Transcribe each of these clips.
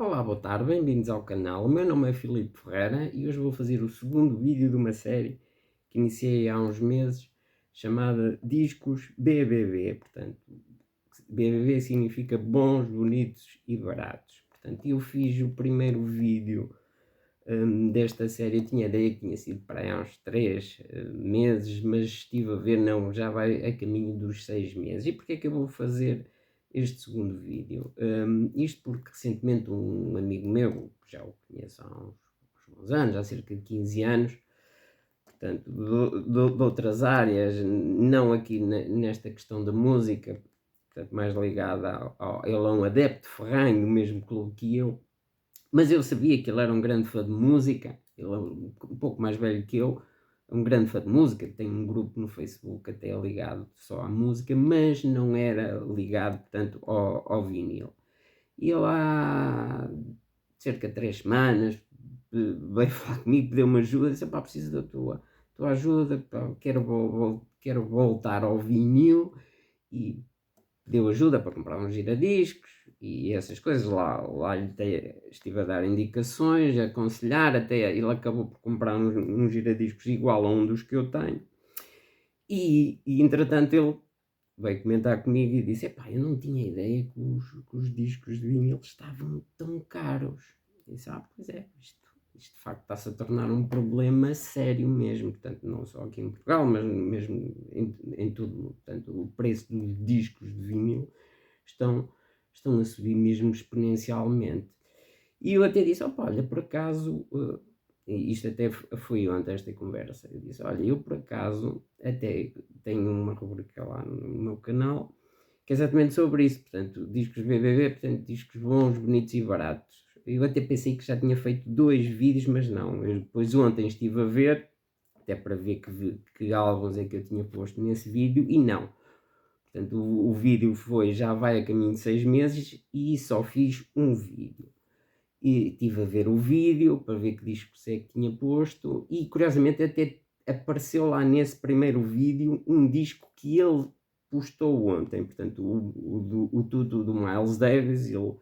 Olá, boa tarde, bem-vindos ao canal. O meu nome é Filipe Ferreira e hoje vou fazer o segundo vídeo de uma série que iniciei há uns meses, chamada Discos BBB. Portanto, BBB significa bons, bonitos e baratos. Portanto, eu fiz o primeiro vídeo desta série. Eu tinha ideia que tinha sido para aí há uns 3 meses, mas estive a ver, não, já vai a caminho dos 6 meses. E porquê é que eu vou fazer este segundo vídeo? Isto porque recentemente um amigo meu, que já o conheço há uns bons anos, há cerca de 15 anos, portanto, de outras áreas, não aqui nesta questão da música, portanto, mais ligada ele é um adepto ferranho do mesmo clube que eu, mas eu sabia que ele era um grande fã de música. Ele é um pouco mais velho que eu, é um grande fã de música, tem um grupo no Facebook até ligado só à música, mas não era ligado, portanto, ao vinil. E ele há cerca de 3 semanas veio falar comigo, pediu-me ajuda, disse: "Pá, preciso da tua ajuda, pá, quero voltar ao vinil", e pediu ajuda para comprar uns giradiscos e essas coisas. Lá lhe estive a dar indicações, a aconselhar, até ele acabou por comprar uns giradiscos igual a um dos que eu tenho. E entretanto ele veio comentar comigo e disse: "Epá, eu não tinha ideia que os discos de vinil estavam tão caros". Eu disse: "Ah, pois é, isto de facto está-se a tornar um problema sério mesmo", portanto, não só aqui em Portugal, mas mesmo em todo o mundo. Portanto, o preço dos discos de vinil estão, estão a subir mesmo exponencialmente. E eu até disse: "Opa, olha, por acaso", isto até foi ontem esta conversa, eu disse: "Olha, eu por acaso até tenho uma rubrica lá no meu canal, que é exatamente sobre isso, portanto, discos BBB, portanto, discos bons, bonitos e baratos". Eu até pensei que já tinha feito 2 vídeos, mas não, eu depois ontem estive a ver, até para ver que álbuns é que eu tinha posto nesse vídeo, e não. Portanto, o vídeo já vai a caminho de 6 meses e só fiz um vídeo. E estive a ver o vídeo para ver que discos é que tinha posto e, curiosamente, até apareceu lá nesse primeiro vídeo um disco que ele postou ontem. Portanto, o tudo do Miles Davis. Ele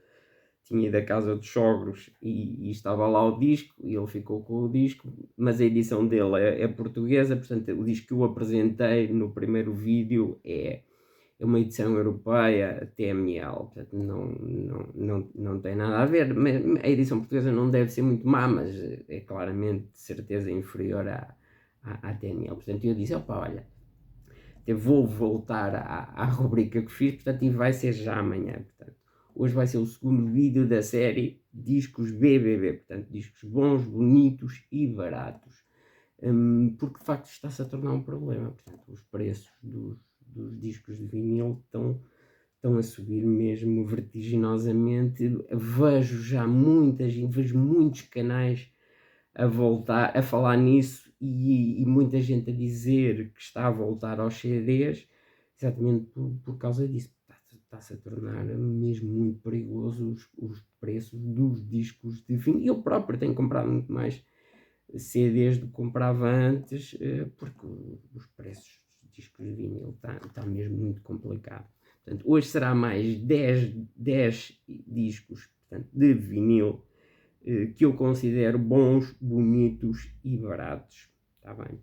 tinha ido à casa dos sogros e estava lá o disco e ele ficou com o disco, mas a edição dele é portuguesa. Portanto, o disco que eu apresentei no primeiro vídeo é uma edição europeia TML, portanto não tem nada a ver. A edição portuguesa não deve ser muito má, mas é claramente, de certeza, inferior à TML. Portanto, eu disse: "Opa, olha, eu vou voltar à rubrica que fiz", portanto, e vai ser já amanhã. Portanto, hoje vai ser o segundo vídeo da série Discos BBB, portanto, discos bons, bonitos e baratos. Porque de facto está-se a tornar um problema. Portanto, os preços dos discos de vinil estão a subir mesmo vertiginosamente. Vejo muitos canais a voltar a falar nisso e muita gente a dizer que está a voltar aos CDs, exatamente por causa disso. Está-se a tornar mesmo muito perigoso os preços dos discos de vinil. Eu próprio tenho comprado muito mais CDs do que comprava antes, porque os preços dos discos de vinil está mesmo muito complicado. Portanto, hoje será mais 10 discos, portanto, de vinil, que eu considero bons, bonitos e baratos. Está bem?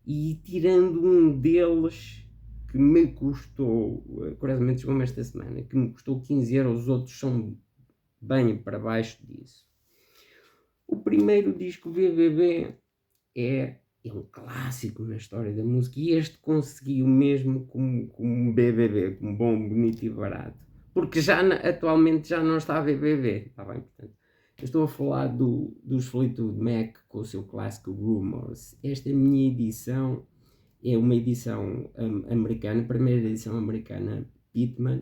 E tirando um deles que me custou, curiosamente chegou-me esta semana, que me custou 15€, os outros são bem para baixo disso. O primeiro disco BBB é um clássico na história da música e este conseguiu mesmo como BBB, como bom, bonito e barato. Porque atualmente já não está a BBB, está bem? Portanto, eu estou a falar dos Fleetwood Mac com o seu clássico Rumours. Esta minha edição é uma edição americana, a primeira edição americana Pittman.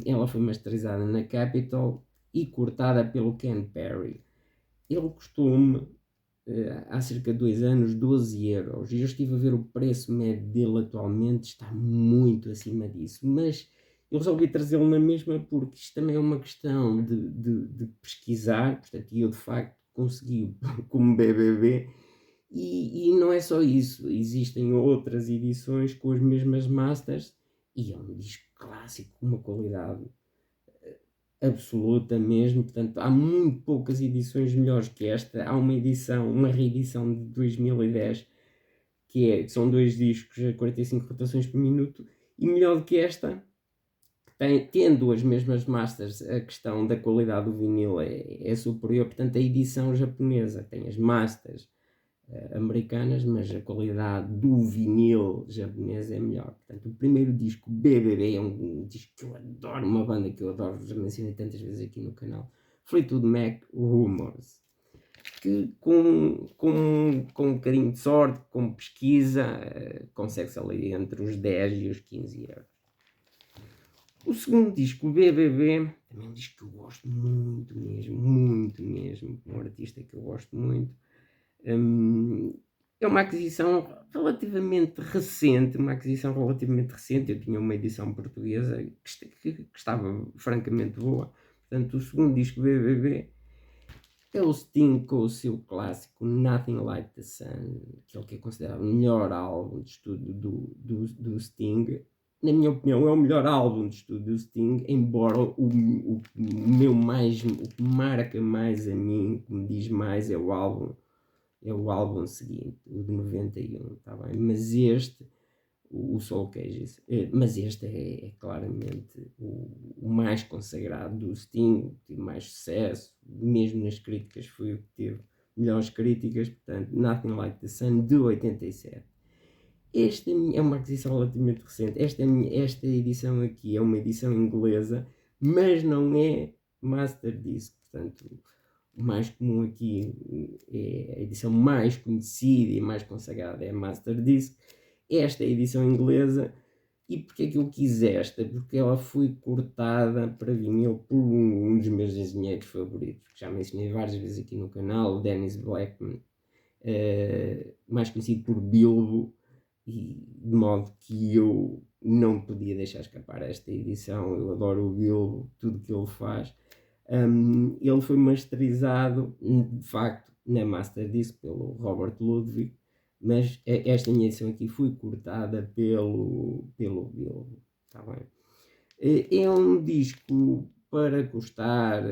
Ela foi masterizada na Capitol e cortada pelo Ken Perry. Ele custou-me, há cerca de 2 anos, 12€. E eu estive a ver o preço médio dele atualmente, está muito acima disso. Mas eu resolvi trazê-lo na mesma porque isto também é uma questão de pesquisar. Portanto, eu de facto consegui como BBB. E não é só isso, existem outras edições com as mesmas masters e é um disco clássico com uma qualidade absoluta mesmo, portanto há muito poucas edições melhores que esta. Há uma reedição de 2010 que são 2 discos a 45 rotações por minuto, e melhor do que esta, tendo as mesmas masters, a questão da qualidade do vinil é superior. Portanto, a edição japonesa tem as masters americanas, mas a qualidade do vinil japonês é melhor. Portanto, o primeiro disco, BBB, é um disco que eu adoro, uma banda que eu adoro, já mencionei tantas vezes aqui no canal, Fleetwood Mac, Rumors, que com um bocadinho de sorte, com pesquisa, consegue-se ali entre os 10 e os 15 euros. O segundo disco, o BBB, também é um disco que eu gosto muito mesmo, um artista que eu gosto muito. É uma aquisição relativamente recente, eu tinha uma edição portuguesa que estava francamente boa. Portanto, o segundo disco, BBB, é o Sting com o seu clássico Nothing Like the Sun, que é considerado o melhor álbum de estúdio do Sting. Na minha opinião, é o melhor álbum de estúdio do Sting, embora o que marca mais a mim, que me diz mais, é o álbum seguinte, o de 91, tá bem? Mas o Soul Cages, mas este é claramente o mais consagrado do Sting, teve mais sucesso, mesmo nas críticas foi o que teve melhores críticas. Portanto, Nothing Like the Sun, de 87. Esta é uma aquisição relativamente recente. Esta edição aqui é uma edição inglesa, mas não é Master Disc. Portanto, o mais comum aqui, é a edição mais conhecida e mais consagrada, é a Master Disc. Esta é a edição inglesa. E porque é que eu quis esta? Porque ela foi cortada para vinil por um dos meus engenheiros favoritos, que já mencionei várias vezes aqui no canal, o Dennis Blackman, mais conhecido por Bilbo, e de modo que eu não podia deixar escapar esta edição. Eu adoro o Bilbo, tudo que ele faz. Ele foi masterizado, de facto, na Master Disc pelo Robert Ludwig, mas esta minha edição aqui foi cortada pelo Bilbo, tá bem? É um disco para custar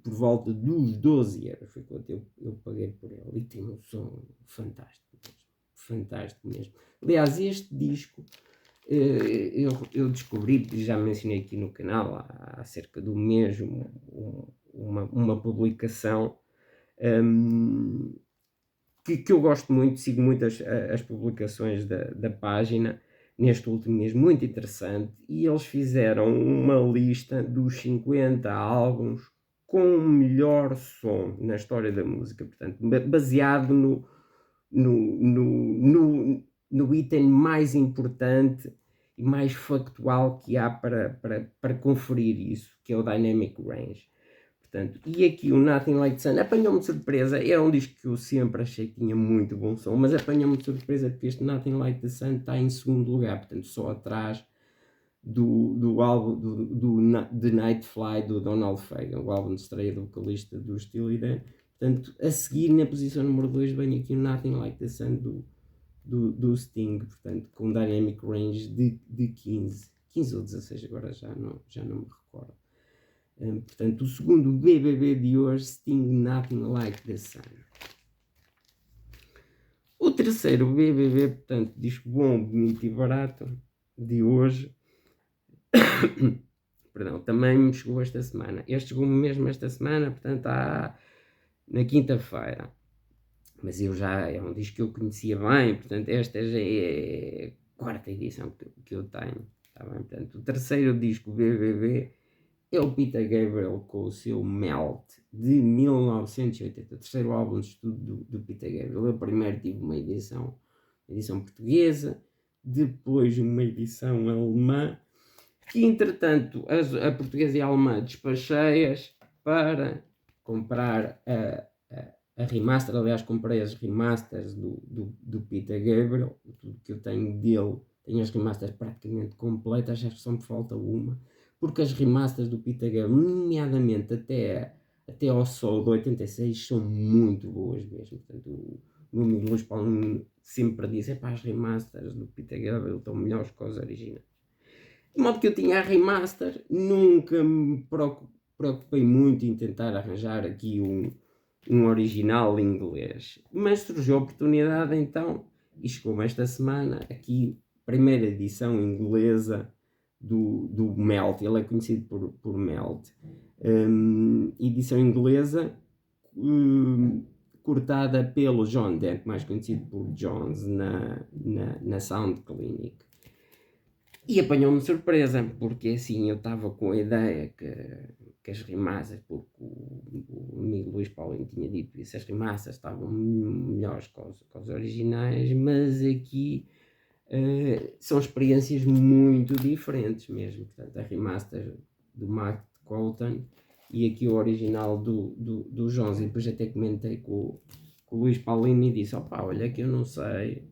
por volta dos 12 euros, foi quanto eu paguei por ele, e tem um som fantástico mesmo. Aliás, este disco eu descobri, já mencionei aqui no canal há cerca de um mês, uma publicação que eu gosto muito, sigo muito as publicações da página neste último mês, muito interessante, e eles fizeram uma lista dos 50 álbuns com o melhor som na história da música, portanto, baseado no item mais importante e mais factual que há para conferir isso, que é o Dynamic Range. Portanto, e aqui o Nothing Like the Sun apanhou-me de surpresa. Era um disco que eu sempre achei que tinha muito bom som, mas apanhou-me de surpresa porque este Nothing Like the Sun está em segundo lugar, portanto, só atrás do álbum The Night Fly do Donald Fagen, o álbum de estreia do vocalista do Steely Dan. Portanto, a seguir na posição número 2 vem aqui o Nothing Like the Sun do Sting, portanto, com Dynamic Range de 15 ou 16, agora já não me recordo. Portanto, o segundo BBB de hoje, Sting, Nothing Like the Sun. O terceiro BBB, portanto, disco bom, bonito e barato de hoje, perdão, também me chegou esta semana. Este chegou-me mesmo esta semana, portanto, na quinta-feira. Mas é um disco que eu conhecia bem, portanto, esta já é a quarta edição que eu tenho. Tá bem? Portanto, o terceiro disco BBB é o Peter Gabriel com o seu Melt, de 1980, o terceiro álbum de estudo do Peter Gabriel. Eu primeiro tive uma edição portuguesa, depois uma edição alemã, que entretanto a portuguesa e a alemã despachei-as para comprar a remaster. Aliás, comprei as remasters do Peter Gabriel, tudo que eu tenho dele. Tenho as remasters praticamente completas, acho que só me falta uma, porque as remasters do Peter Gabriel, nomeadamente até ao Soul de 86, são muito boas mesmo. Portanto, o meu amigo Luís Paulo sempre diz: as remasters do Peter Gabriel estão melhores que os originais. De modo que eu tinha a remaster, nunca me preocupei muito em tentar arranjar aqui um original em inglês. Mas surgiu a oportunidade então, e chegou-me esta semana, aqui, primeira edição inglesa do Melt. Ele é conhecido por Melt. Edição inglesa, cortada pelo John Dent, mais conhecido por Jones, na Sound Clinic. E apanhou-me de surpresa, porque assim eu estava com a ideia que as remasters, porque o amigo Luís Paulinho tinha dito isso, as remasters estavam melhores que os originais, mas aqui são experiências muito diferentes mesmo. Portanto, a remaster do Matt Colton e aqui o original do Jones. E depois até comentei com o Luís Paulinho e disse: opá, olha que eu não sei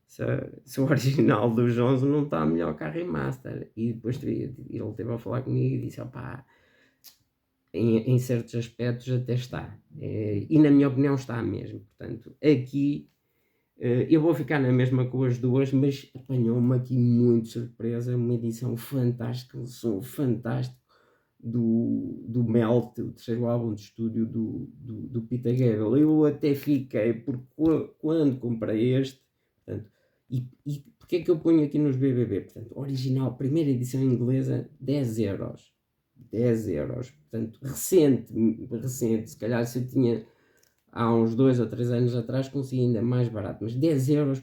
se o original do Jones não está melhor que a remaster. E depois ele teve a falar comigo e disse: opá, em certos aspectos até está. E na minha opinião está mesmo. Portanto, aqui eu vou ficar na mesma com as duas, mas apanhou-me aqui muito surpresa, uma edição fantástica, um som fantástico do Melt, o terceiro álbum de estúdio do Peter Gabriel. Eu até fiquei, porque quando comprei este, portanto, e porque é que eu ponho aqui nos BBB? Portanto, original, primeira edição inglesa, 10 euros. 10 euros, portanto, recente, se calhar se eu tinha há uns 2 ou 3 anos atrás consegui ainda mais barato, mas 10 euros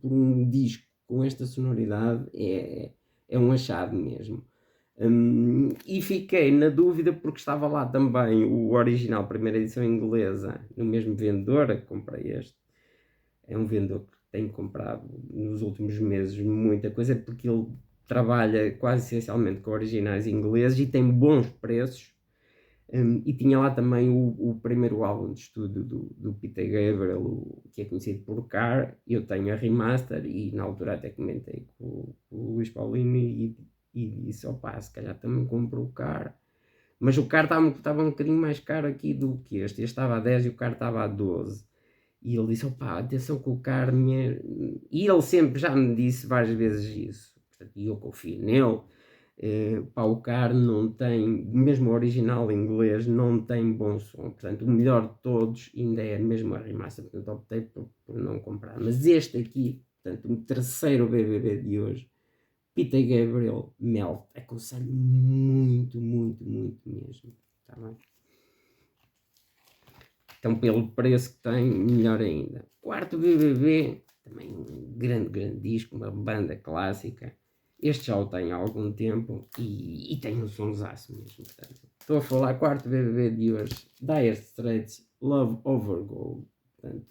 por um disco com esta sonoridade é um achado mesmo. E fiquei na dúvida porque estava lá também o original, primeira edição inglesa, no mesmo vendedor que comprei este. É um vendedor que tenho comprado nos últimos meses muita coisa, porque ele trabalha quase essencialmente com originais ingleses e tem bons preços. E tinha lá também o primeiro álbum de estúdio do Peter Gabriel, que é conhecido por Car. Eu tenho a remaster e na altura até comentei com o Luís Paulino e disse: opá, se calhar também compro o Car. Mas o Car estava um bocadinho mais caro aqui do que este. Este estava a 10 e o Car estava a 12. E ele disse: opá, atenção com o Car. E ele sempre já me disse várias vezes isso. Portanto, e eu confio nele. Pá, o Car não tem, mesmo o original inglês, não tem bom som. Portanto, o melhor de todos ainda é mesmo a remaster. Portanto, optei por não comprar. Mas este aqui, portanto, o terceiro BBB de hoje, Peter Gabriel Melt, aconselho muito, muito, muito mesmo. Está bem? Então, pelo preço que tem, melhor ainda. Quarto BBB, também um grande, grande disco, uma banda clássica. Este já o tenho há algum tempo e tem um sonsaço mesmo. Portanto, estou a falar quarto BBB de hoje, Dire Straits, Love Over Gold. Portanto,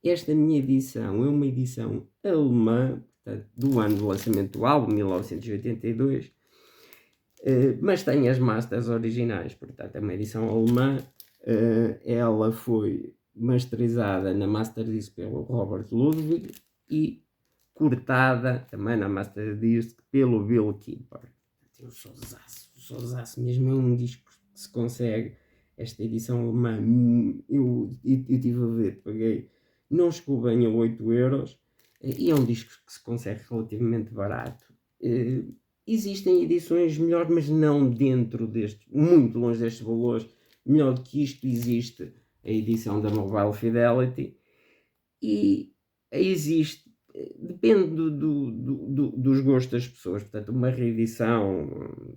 esta minha edição é uma edição alemã, portanto, do ano do lançamento do álbum, 1982, mas tem as masters originais, portanto é uma edição alemã. Ela foi masterizada na Masterdisc pelo Robert Ludwig e cortada também na Masterdisc pelo Bill Keeper. Tem um sonsaço mesmo, é um disco que se consegue. Esta edição alemã, eu estive a ver, paguei, não chegou bem a 8 euros, e é um disco que se consegue relativamente barato. Existem edições melhores, mas não dentro deste, muito longe destes valores. Melhor do que isto existe a edição da Mobile Fidelity e existe, depende dos gostos das pessoas. Portanto, uma reedição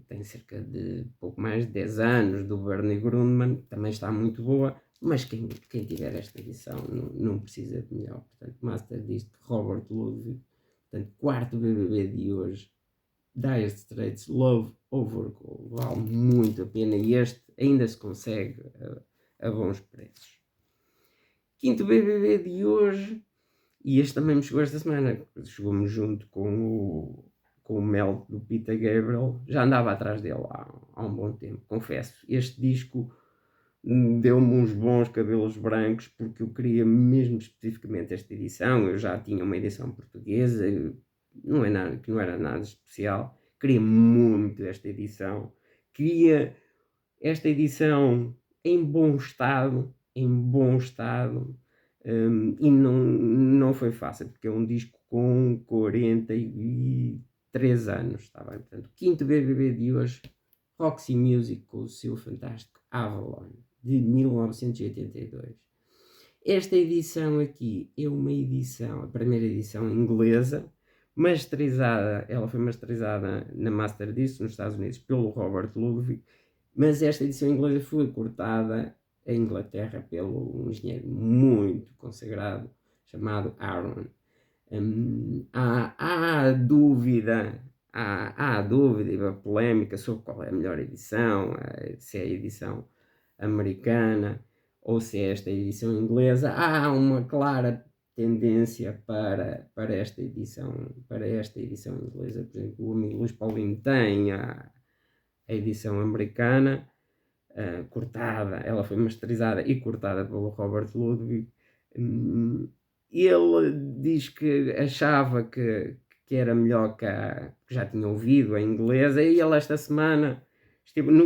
tem cerca de pouco mais de 10 anos do Bernie Grundman, também está muito boa, mas quem tiver esta edição não precisa de melhor. Portanto, Master Disc Robert Ludwig, portanto, quarto BBB de hoje, Dire Straits, Love Over Gold, vale muito a pena e este ainda se consegue a bons preços. Quinto BBB de hoje, e este também me chegou esta semana, chegou-me junto com o Mel do Peter Gabriel, já andava atrás dele há um bom tempo, confesso. Este disco deu-me uns bons cabelos brancos, porque eu queria mesmo especificamente esta edição. Eu já tinha uma edição portuguesa, que não era nada especial, queria muito esta edição, queria esta edição em bom estado, e não foi fácil, porque é um disco com 40 e 3 anos, está bem? Portanto, o quinto BBB de hoje, Roxy Music com o seu fantástico Avalon, de 1982. Esta edição aqui é uma edição, a primeira edição inglesa, masterizada, ela foi masterizada na Master Disc nos Estados Unidos pelo Robert Ludwig, mas esta edição inglesa foi cortada em Inglaterra pelo um engenheiro muito consagrado chamado Aaron. Há dúvida, há dúvida e polémica sobre qual é a melhor edição, se é a edição americana ou se é esta edição inglesa. Há uma clara tendência para esta edição inglesa. Por exemplo, o amigo Luís Paulino tem a edição americana, cortada, ela foi masterizada e cortada pelo Robert Ludwig. Ele diz que achava que era melhor que já tinha ouvido a inglesa, e ele esta semana,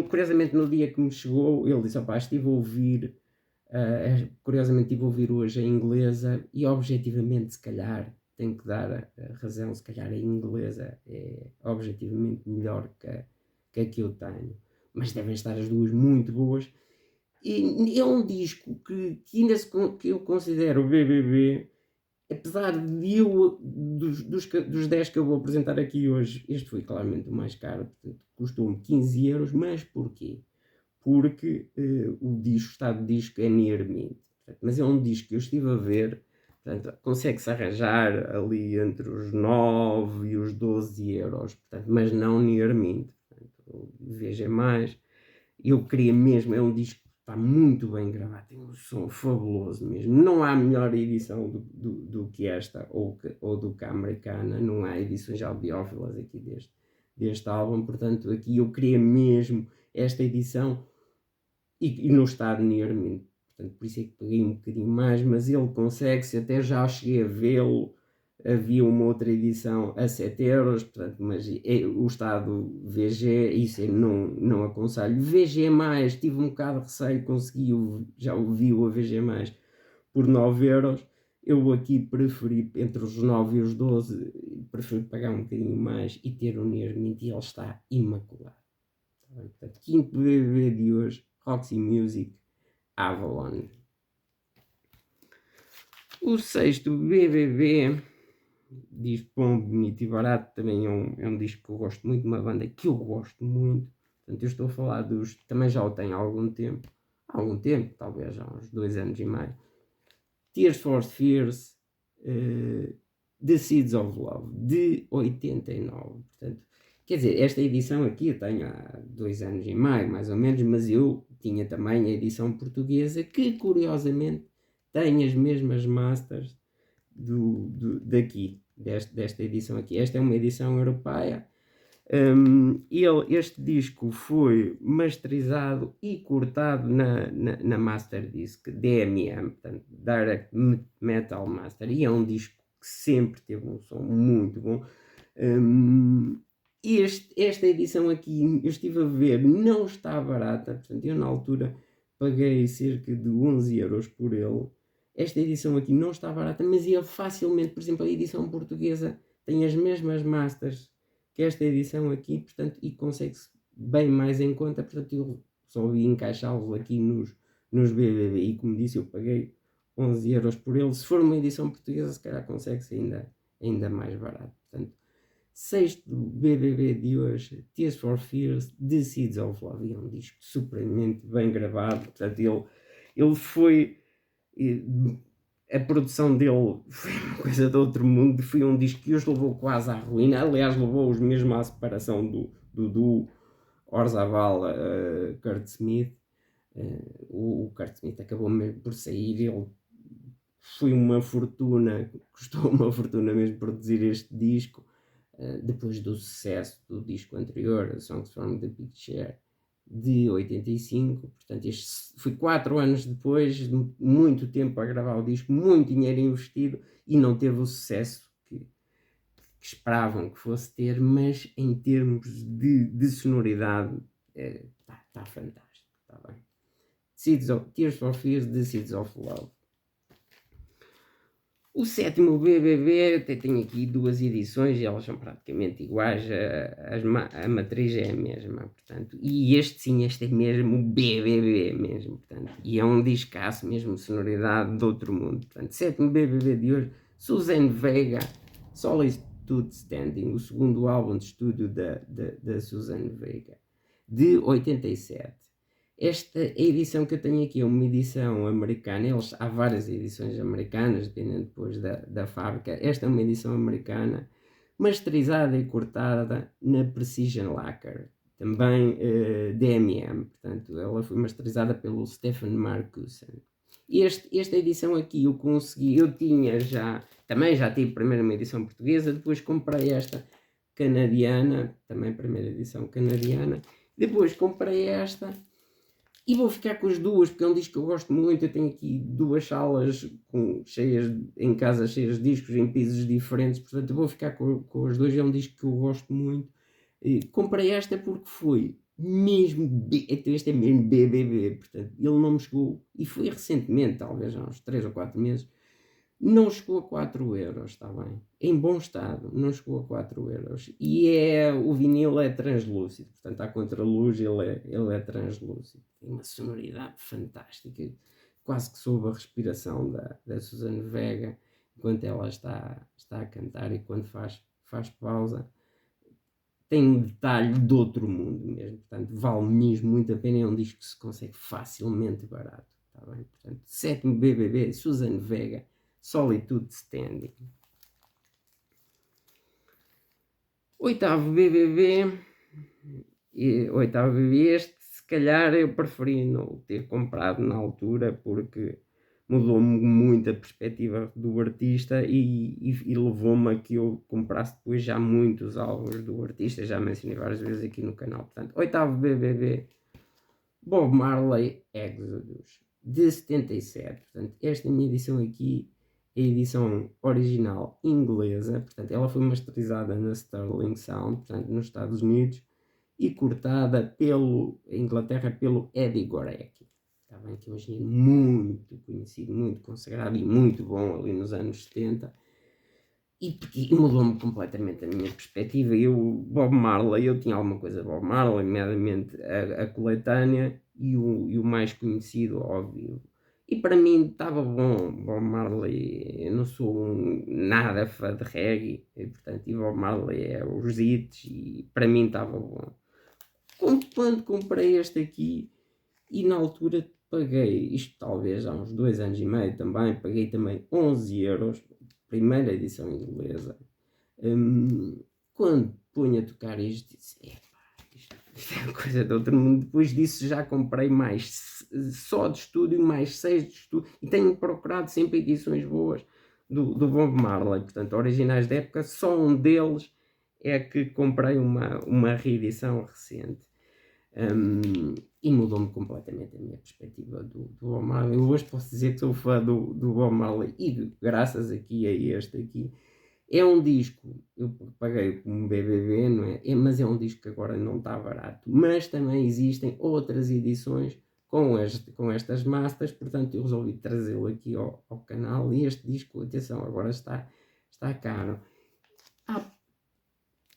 curiosamente no dia que me chegou, ele disse, estive a ouvir, curiosamente estive a ouvir hoje a inglesa e objetivamente se calhar tenho que dar a razão, se calhar a inglesa é objetivamente melhor que a que eu tenho, mas devem estar as duas muito boas. E é um disco que que eu considero BBB, apesar de dos 10 que eu vou apresentar aqui hoje, este foi claramente o mais caro, portanto, custou-me 15€, mas porquê? Porque o estado do disco é near mint, portanto, mas é um disco que eu estive a ver, portanto, consegue-se arranjar ali entre os 9 e os 12€, portanto, mas não near mint, portanto, veja mais. Eu queria mesmo, é um disco que está muito bem gravado, tem um som fabuloso mesmo. Não há melhor edição do que esta, ou do que a americana, não há edições audiófilas aqui deste álbum, portanto, aqui eu queria mesmo esta edição e no estado near mint, portanto, por isso é que paguei um bocadinho mais, mas ele consegue-se, até já cheguei a vê-lo. Havia uma outra edição a 7€, portanto, mas o estado VG, isso eu não aconselho. VG+, tive um bocado de receio, já ouvi-o a VG+, por 9€. Eu aqui preferi, entre os 9 e os 12, preferi pagar um bocadinho mais e ter o Near Mint, e ele está imaculado. Portanto, quinto BBB de hoje, Roxy Music, Avalon. O sexto BBB, disco bom, bonito e barato, também é um disco que eu gosto muito, uma banda que eu gosto muito. Portanto, eu estou a falar também já o tenho há algum tempo, talvez há uns 2 anos e meio. Tears for Fears, The Seeds of Love, de 89. Portanto, quer dizer, esta edição aqui eu tenho há 2 anos e meio, mais ou menos, mas eu tinha também a edição portuguesa, que curiosamente tem as mesmas masters desta edição aqui. Esta é uma edição europeia. Este disco foi masterizado e cortado na Master Disc DMM, portanto, Direct Metal Master, e é um disco que sempre teve um som muito bom. Esta edição aqui, eu estive a ver, não está barata, portanto, eu na altura paguei cerca de 11€ por ele. Esta edição aqui não está barata, mas ele facilmente, por exemplo, a edição portuguesa tem as mesmas masters que esta edição aqui, portanto, e consegue-se bem mais em conta, portanto, eu só ia encaixá-los aqui nos BBB, e como disse, eu paguei 11€ por ele. Se for uma edição portuguesa, se calhar consegue-se ainda mais barato. Portanto, sexto BBB de hoje, Tears for Fears, The Seeds of Love, é um disco supremamente bem gravado, portanto, ele foi... A produção dele foi uma coisa de outro mundo, foi um disco que os levou quase à ruína, aliás, levou-os mesmo à separação do duo Orzabal, Kurt Smith. O Kurt Smith acabou mesmo por sair, ele foi uma fortuna, custou uma fortuna mesmo produzir este disco, depois do sucesso do disco anterior, Songs from the Big Chair, de 85, portanto este foi 4 anos depois, de muito tempo a gravar o disco, muito dinheiro investido, e não teve o sucesso que esperavam que fosse ter, mas em termos de sonoridade está fantástico, está bem. Tears for Fears, The Seeds of Love. O sétimo BBB até tem aqui duas edições e elas são praticamente iguais, a matriz é a mesma, portanto, e este sim, este é mesmo BBB mesmo, portanto, e é um discaço mesmo, sonoridade de outro mundo, portanto, sétimo BBB de hoje, Suzanne Vega, Solitude Standing, o segundo álbum de estúdio da Suzanne Vega, de 87. Esta edição que eu tenho aqui é uma edição americana, há várias edições americanas, dependendo depois da fábrica. Esta é uma edição americana, masterizada e cortada na Precision Lacquer, também DMM, portanto, ela foi masterizada pelo Stefan Marcussen. Esta edição aqui eu consegui, eu tinha também já tive primeiro uma edição portuguesa, depois comprei esta canadiana, também primeira edição canadiana, depois comprei esta. E vou ficar com as duas, porque é um disco que eu gosto muito. Eu tenho aqui duas salas em casa cheias de discos, em pisos diferentes, portanto eu vou ficar com as duas. É um disco que eu gosto muito. Comprei esta porque foi mesmo, então este é mesmo BBB, portanto ele não me chegou, e foi recentemente, talvez há uns 3 ou 4 meses, não chegou a 4 euros, está bem? Em bom estado, não chegou a 4 euros. E o vinil é translúcido, portanto, à contraluz ele é translúcido. Tem uma sonoridade fantástica, quase que soube a respiração da Suzanne Vega, enquanto ela está a cantar e quando faz pausa. Tem um detalhe de outro mundo mesmo, portanto, vale mesmo muito a pena. É um disco que se consegue facilmente barato, está bem? Portanto, sétimo BBB, Suzanne Vega, Solitude Standing. Oitavo BBB, este se calhar eu preferi não ter comprado na altura, porque mudou-me muito a perspectiva do artista e levou-me a que eu comprasse depois já muitos álbuns do artista, já mencionei várias vezes aqui no canal. Portanto, oitavo BBB, Bob Marley Exodus, de 77. Portanto, esta minha edição aqui é a edição original inglesa, portanto, ela foi masterizada na Sterling Sound, portanto, nos Estados Unidos, e cortada em Inglaterra pelo Eddie Gorecki. Está bem, que é um engenheiro muito conhecido, muito consagrado e muito bom ali nos anos 70. E mudou-me completamente a minha perspectiva. Bob Marley, eu tinha alguma coisa de Bob Marley, nomeadamente a coletânea e o mais conhecido ao vivo. E para mim estava bom. Bob Marley, eu não sou nada fã de reggae, e, portanto, Bob Marley é os hits e para mim estava bom. Quando comprei este aqui, e na altura paguei, isto talvez há uns 2 anos e meio também, paguei também 11 euros, primeira edição inglesa. Quando punha a tocar isto, disse, isto é uma coisa de outro mundo. Depois disso já comprei mais só de estúdio, mais 6 de estúdio, e tenho procurado sempre edições boas do Bob Marley, portanto, originais da época. Só um deles é que comprei uma reedição recente. E mudou-me completamente a minha perspectiva do Bob Marley. Eu hoje posso dizer que sou fã do Bob Marley e graças aqui a este aqui. É um disco, eu paguei como BBB, não é? Mas é um disco que agora não está barato. Mas também existem outras edições com estas masters, portanto eu resolvi trazê-lo aqui ao canal. E este disco, atenção, agora está caro. Há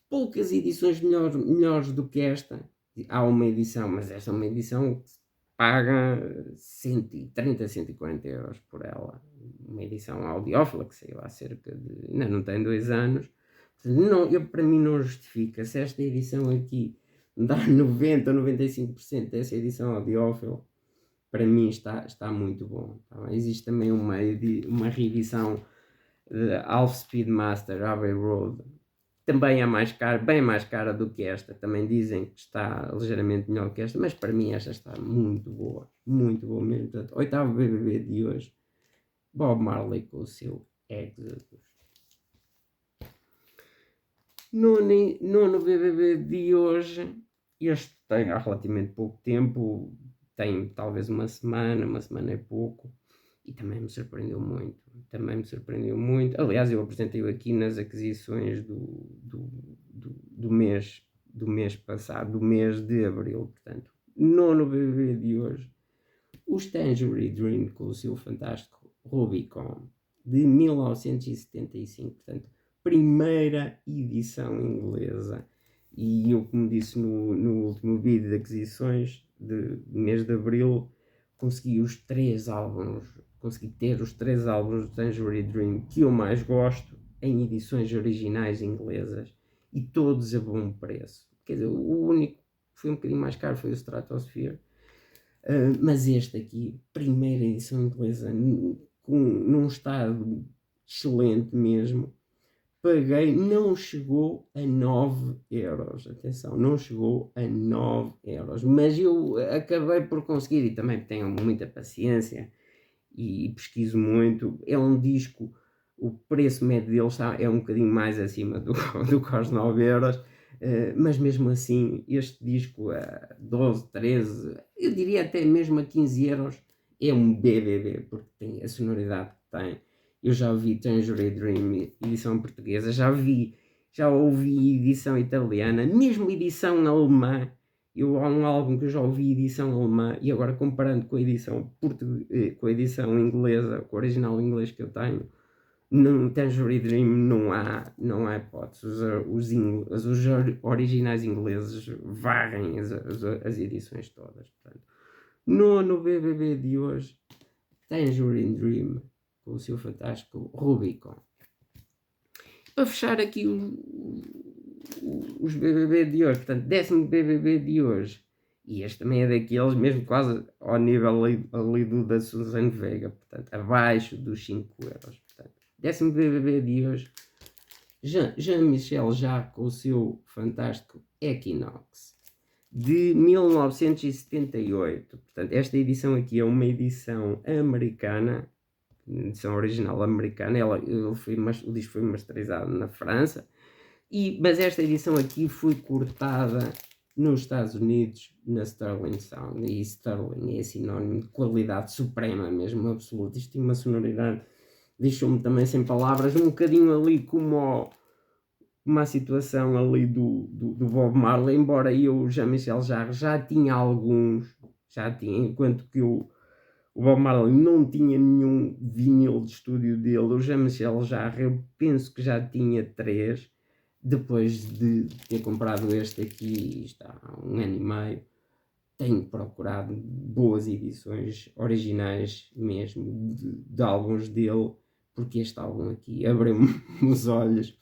poucas edições melhores do que esta. Há uma edição, mas esta é uma edição que paga 130, 140 euros por ela. Uma edição audiófila que saiu há cerca de, ainda não tem 2 anos. Não, para mim não justifica. Se esta edição aqui dá 90 ou 95% dessa edição audiófila, para mim está muito bom. Tá? Existe também uma reedição de Half Speed Master Abbey Road, também é mais cara, bem mais cara do que esta. Também dizem que está ligeiramente melhor que esta, mas para mim esta está muito boa mesmo. Portanto, oitavo BBB de hoje, Bob Marley com o seu Exodus. Nono BBB de hoje, este tem há relativamente pouco tempo, tem talvez uma semana e pouco, e também me surpreendeu muito. Aliás, eu apresentei-o aqui nas aquisições do mês passado, do mês de abril, portanto, nono BBB de hoje, os Tangerine Dream com o seu fantástico Rubicon, de 1975, portanto, primeira edição inglesa. E eu, como disse no último vídeo de aquisições de mês de Abril, consegui ter os 3 álbuns do Tangerine Dream que eu mais gosto, em edições originais inglesas, e todos a bom preço. Quer dizer, o único que foi um bocadinho mais caro foi o Stratosphere, mas este aqui, primeira edição inglesa, num estado excelente mesmo, paguei, não chegou a 9€, atenção, não chegou a 9€, mas eu acabei por conseguir, e também tenho muita paciência e pesquiso muito. É um disco, o preço médio dele é um bocadinho mais acima do que aos 9€, mas mesmo assim, este disco a 12, 13, eu diria até mesmo a 15€, é um BBB, porque tem a sonoridade que tem. Eu já ouvi Tangerine Dream edição portuguesa, já ouvi edição italiana, mesmo edição alemã. Há um álbum que eu já ouvi edição alemã, e agora comparando com a edição com a edição inglesa, com o original inglês que eu tenho, no Tangerine Dream não há hipótese. Os originais ingleses varrem as edições todas. Portanto, no BBB de hoje, Tangerine Dream, com o seu fantástico Rubicon. Para fechar aqui os BBB de hoje, portanto, 10º BBB de hoje, e este também é daqueles mesmo quase ao nível ali do da Suzane Vega, portanto, abaixo dos 5€. Portanto, 10º BBB de hoje, Jean-Michel Jarre com o seu fantástico Equinox, de 1978. Portanto, esta edição aqui é uma edição americana, edição original americana. O disco foi masterizado na França, mas esta edição aqui foi cortada nos Estados Unidos, na Sterling Sound, e Sterling é sinónimo de qualidade suprema mesmo, absoluta. Isto tem uma sonoridade, deixou-me também sem palavras, um bocadinho ali como uma situação ali do Bob Marley, embora eu, Jean-Michel Jarre, já tinha, enquanto que o Bob Marley não tinha nenhum vinil de estúdio dele. O Jean-Michel Jarre, eu penso que já tinha 3, depois de ter comprado este aqui, está há 1 ano e meio. Tenho procurado boas edições originais mesmo de álbuns dele, porque este álbum aqui abriu-me os olhos,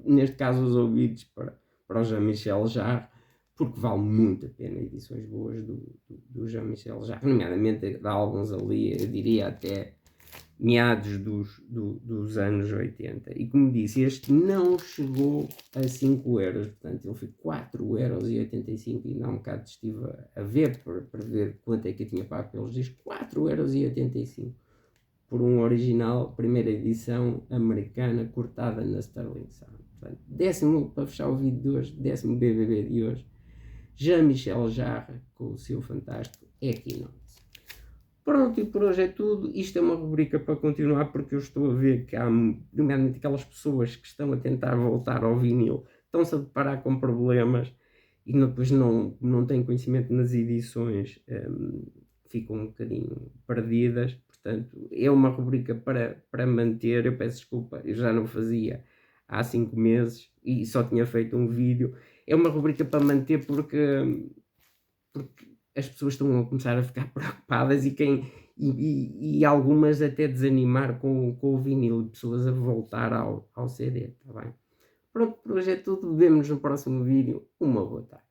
neste caso os ouvidos, para o Jean-Michel Jarre, porque vale muito a pena edições boas do Jean-Michel Jarre, nomeadamente de álbuns ali, eu diria até meados dos anos 80. E como disse, este não chegou a 5€, portanto ele foi 4,85€, e não há um bocado estive a ver, para ver quanto é que eu tinha pago pelos discos, 4,85€ por um original, primeira edição americana, cortada na Sterling Sound. Portanto, para fechar o vídeo de hoje, 10º BBB de hoje, Jean-Michel Jarre com o seu fantástico Equinox. Pronto, e por hoje é tudo. Isto é uma rubrica para continuar, porque eu estou a ver que há, nomeadamente aquelas pessoas que estão a tentar voltar ao vinil, estão-se a deparar com problemas e depois não têm conhecimento nas edições, ficam um bocadinho perdidas. Portanto, é uma rubrica para manter. Eu peço desculpa, eu já não fazia há 5 meses e só tinha feito um vídeo. É uma rubrica para manter porque as pessoas estão a começar a ficar preocupadas e algumas até desanimar com o vinil, pessoas a voltar ao CD, tá bem? Pronto, por hoje é tudo, vemo-nos no próximo vídeo, uma boa tarde.